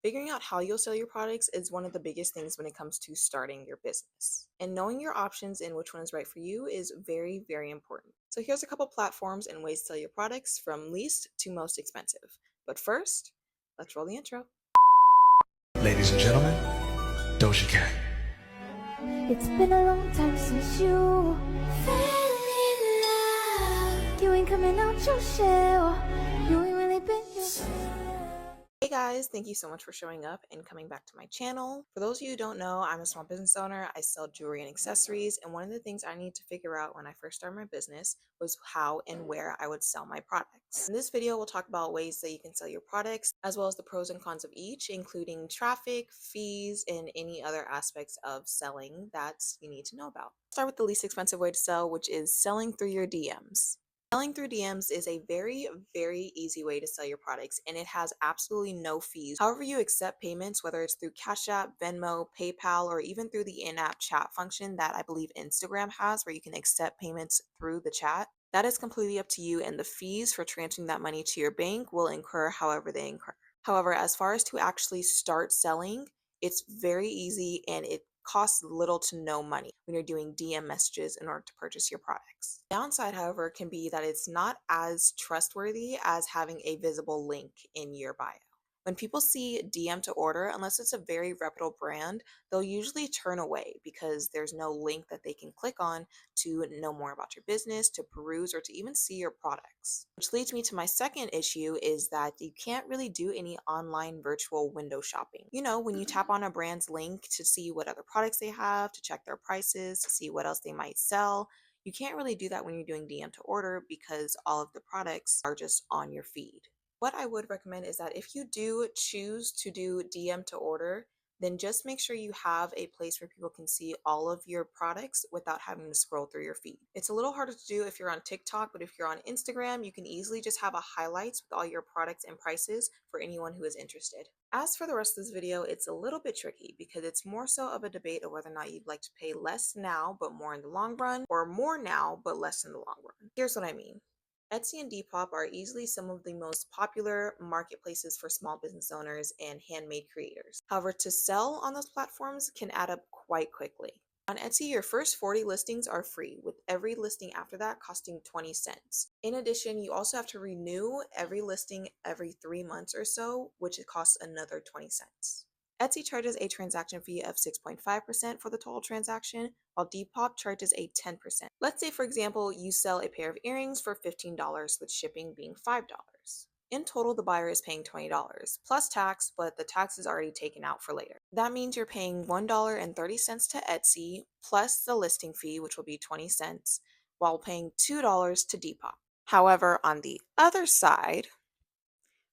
Figuring out how you'll sell your products is one of the biggest things when it comes to starting your business. And knowing your options and which one is right for you is very, very important. So here's a couple platforms and ways to sell your products from least to most expensive. But first, let's roll the intro. Ladies and gentlemen, Doja Cat. It's been a long time since you fell in love. You ain't coming out your shell. You ain't really been yourself. Hey guys, thank you so much for showing up and coming back to my channel. For those of you who don't know, I'm a small business owner. I sell jewelry and accessories, and one of the things I needed to figure out when I first started my business was how and where I would sell my products. In this video, we'll talk about ways that you can sell your products, as well as the pros and cons of each, including traffic, fees, and any other aspects of selling that you need to know about. Start with the least expensive way to sell, which is selling through your DMs. Selling through DMs is a very, very easy way to sell your products, and it has absolutely no fees. However you accept payments, whether it's through Cash App, Venmo, PayPal, or even through the in-app chat function that I believe Instagram has, where you can accept payments through the chat, that is completely up to you, and the fees for transferring that money to your bank will incur however they incur. However, as far as to actually start selling, it's very easy and it costs little to no money when you're doing DM messages in order to purchase your products. Downside, however, can be that it's not as trustworthy as having a visible link in your bio. When people see DM to order, unless it's a very reputable brand, they'll usually turn away because there's no link that they can click on to know more about your business, to peruse, or to even see your products. Which leads me to my second issue is that you can't really do any online virtual window shopping. You know, when you tap on a brand's link to see what other products they have, to check their prices, to see what else they might sell, you can't really do that when you're doing DM to order because all of the products are just on your feed. What I would recommend is that if you do choose to do DM to order, then just make sure you have a place where people can see all of your products without having to scroll through your feed. It's a little harder to do if you're on TikTok, but if you're on Instagram, you can easily just have a highlights with all your products and prices for anyone who is interested. As for the rest of this video, it's a little bit tricky because it's more so of a debate of whether or not you'd like to pay less now but more in the long run, or more now but less in the long run. Here's what I mean. Etsy and Depop are easily some of the most popular marketplaces for small business owners and handmade creators. However, to sell on those platforms can add up quite quickly. On Etsy, your first 40 listings are free, with every listing after that costing 20 cents. In addition, you also have to renew every listing every 3 months or so, which costs another 20 cents. Etsy charges a transaction fee of 6.5% for the total transaction, while Depop charges a 10%. Let's say, for example, you sell a pair of earrings for $15 with shipping being $5. In total, the buyer is paying $20 plus tax, but the tax is already taken out for later. That means you're paying $1.30 to Etsy plus the listing fee, which will be 20 cents, while paying $2 to Depop. However, on the other side,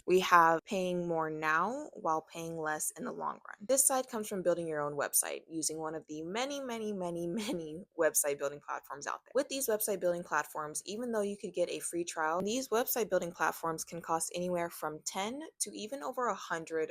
we have paying more now while paying less in the long run. This side comes from building your own website using one of the many website building platforms out there. With these website building platforms, even though you could get a free trial, these website building platforms can cost anywhere from $10 to even over $100.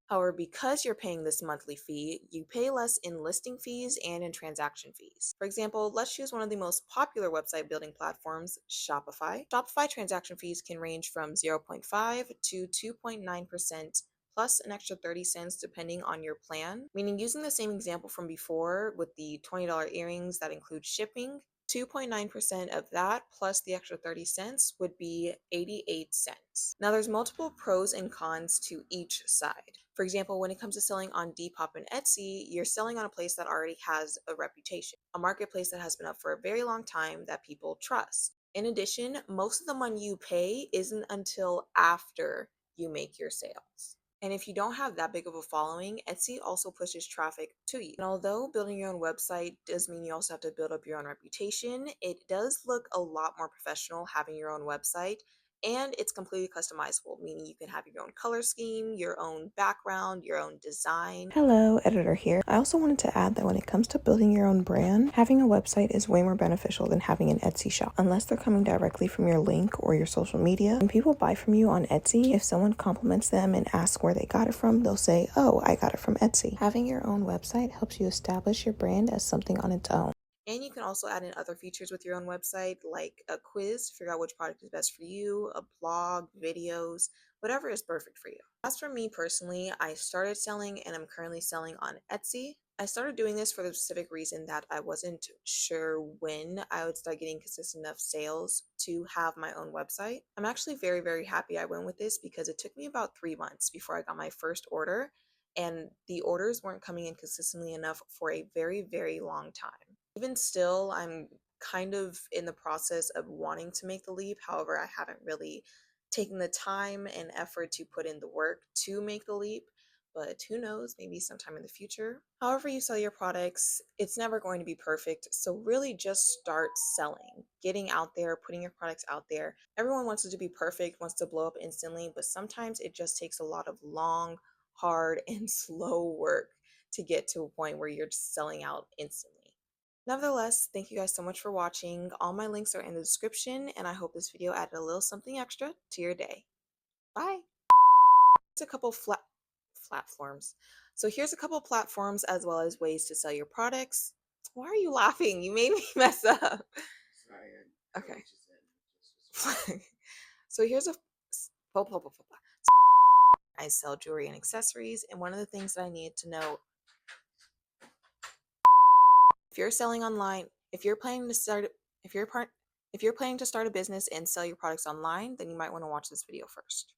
However, because you're paying this monthly fee, you pay less in listing fees and in transaction fees. For example, let's choose one of the most popular website building platforms, Shopify. Shopify transaction fees can range from 0.5 to 2.9%, plus an extra 30 cents depending on your plan. Meaning, using the same example from before with the $20 earrings that include shipping, 2.9% of that plus the extra 30 cents would be 88 cents. Now, there's multiple pros and cons to each side. For example, when it comes to selling on Depop and Etsy, you're selling on a place that already has a reputation, a marketplace that has been up for a very long time that people trust. In addition, most of the money you pay isn't until after you make your sales. And if you don't have that big of a following, Etsy also pushes traffic to you. And although building your own website does mean you also have to build up your own reputation, it does look a lot more professional having your own website. And it's completely customizable, meaning you can have your own color scheme, your own background, your own design. Hello, editor here. I also wanted to add that when it comes to building your own brand, having a website is way more beneficial than having an Etsy shop. Unless they're coming directly from your link or your social media, when people buy from you on Etsy, if someone compliments them and asks where they got it from, they'll say, "Oh, I got it from Etsy." Having your own website helps you establish your brand as something on its own. And you can also add in other features with your own website, like a quiz to figure out which product is best for you, a blog, videos, whatever is perfect for you. As for me personally, I started selling and I'm currently selling on Etsy. I started doing this for the specific reason that I wasn't sure when I would start getting consistent enough sales to have my own website. I'm actually very, very happy I went with this because it took me about 3 months before I got my first order, and the orders weren't coming in consistently enough for a very, very long time. Even still, I'm kind of in the process of wanting to make the leap. However, I haven't really taken the time and effort to put in the work to make the leap, but who knows, maybe sometime in the future. However you sell your products, it's never going to be perfect. So really just start selling, getting out there, putting your products out there. Everyone wants it to be perfect, wants to blow up instantly, but sometimes it just takes a lot of long, hard, and slow work to get to a point where you're just selling out instantly. Nevertheless, thank you guys so much for watching. All my links are in the description, and I hope this video added a little something extra to your day. Bye! Here's a couple platforms. So here's a couple platforms as well as ways to sell your products. Why are you laughing? You made me mess up. Okay. So here's a I sell jewelry and accessories, and one of the things that I need to know, if you're selling online, if you're planning to start a business and sell your products online, then you might want to watch this video first.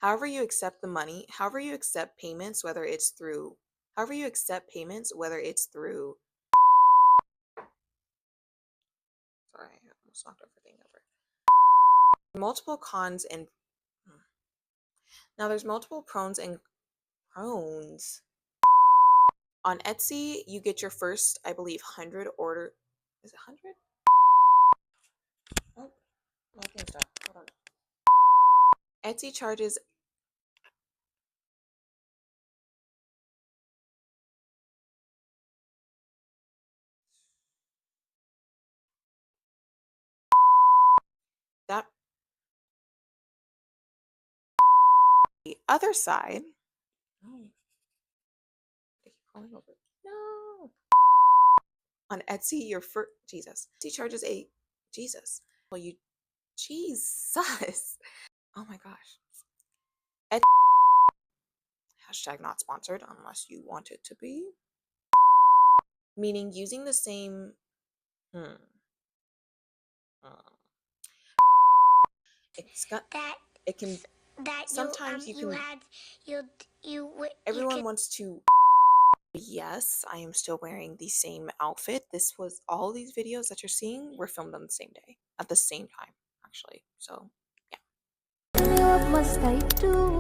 However you accept payments, whether it's through sorry, I almost knocked everything over. Multiple cons and now there's multiple pros and cons. On Etsy, you get your first, I believe, 100 order. Is it 100? Oh, my thing stopped. Hold on. Etsy charges that the other side. Oh, they keep calling over. No. On Etsy, your first Etsy charges a Jesus. Well, you Jesus. Oh my gosh. Etsy, hashtag not sponsored unless you want it to be. Meaning using the same. Hmm. It's got That it can that sometimes you you can had you everyone wants to. Yes, I am still wearing the same outfit. All these videos that you're seeing were filmed on the same day at the same time, actually. So what must I do?